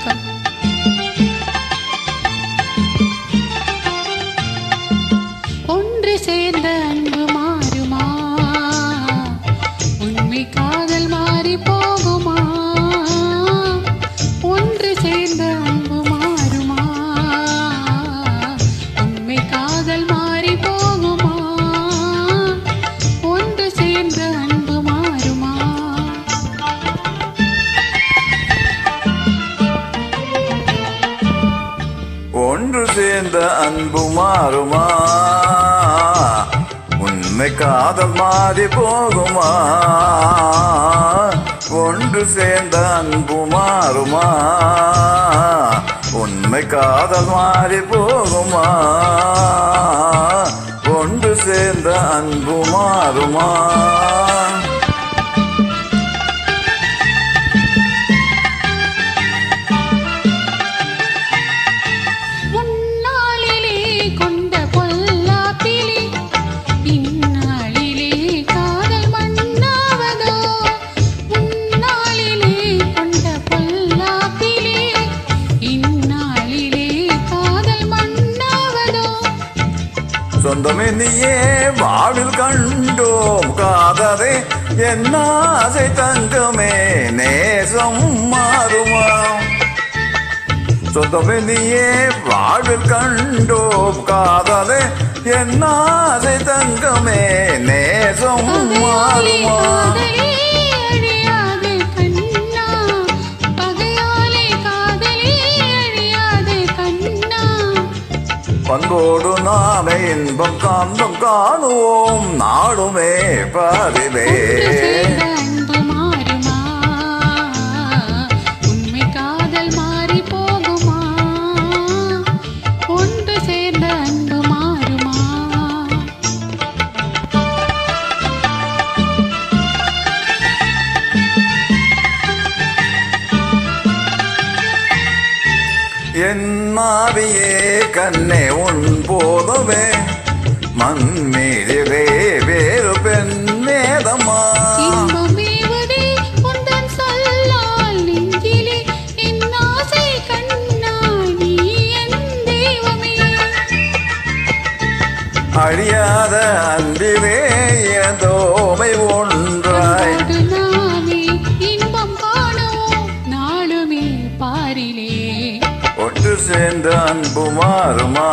வணக்கம். ஒன்று சேர்ந்த அன்பு மாறுமா, உண்மை காதல் மாறி போகுமா? ஒன்று சேர்ந்த அன்பு மாறுமா, உண்மை காதல் மாறி போகுமா? ஒன்று சேர்ந்த அன்பு மாறுமா? ஒன்று சேர்ந்த அன்பு மாறுமா, உண்மை காதல் மாறி போகுமா? ஒன்று சேர்ந்த அன்பு மாறுமா, உண்மை காதல் மாறி போகுமா? ஒன்று சேர்ந்த அன்பு மாறுமா? சொந்தமே நீயே வாழ்வில் கண்டோம் காதலே என்ன ஆசை தங்கமே நேசம் மாறுமா? சொந்தமே நீயே வாழ்வில் கண்டோம் காதலே என்ன ஆசை தங்கமே நேசம் மாறுமா? பண்போடு நாமே இன்பம் காந்தம் காணுவோம் நாடுமே பாரிலே. அன்பு மாறுமா, உண்மை காதல் மாறி போகுமா? ஒன்று சேர்ந்த அன்பு மாறுமா? என் மாவியே கண்ணே உன் போதுவே மண்மீதிலே வேறு பெண் மேதமா? அழியாத அன்பிலே ஏதோமை ஒன்றாய் இன்பம் காணுவோம் நாளுமே பாரிலே. ஒன்று சேர்ந்த அன்பு மாறுமா?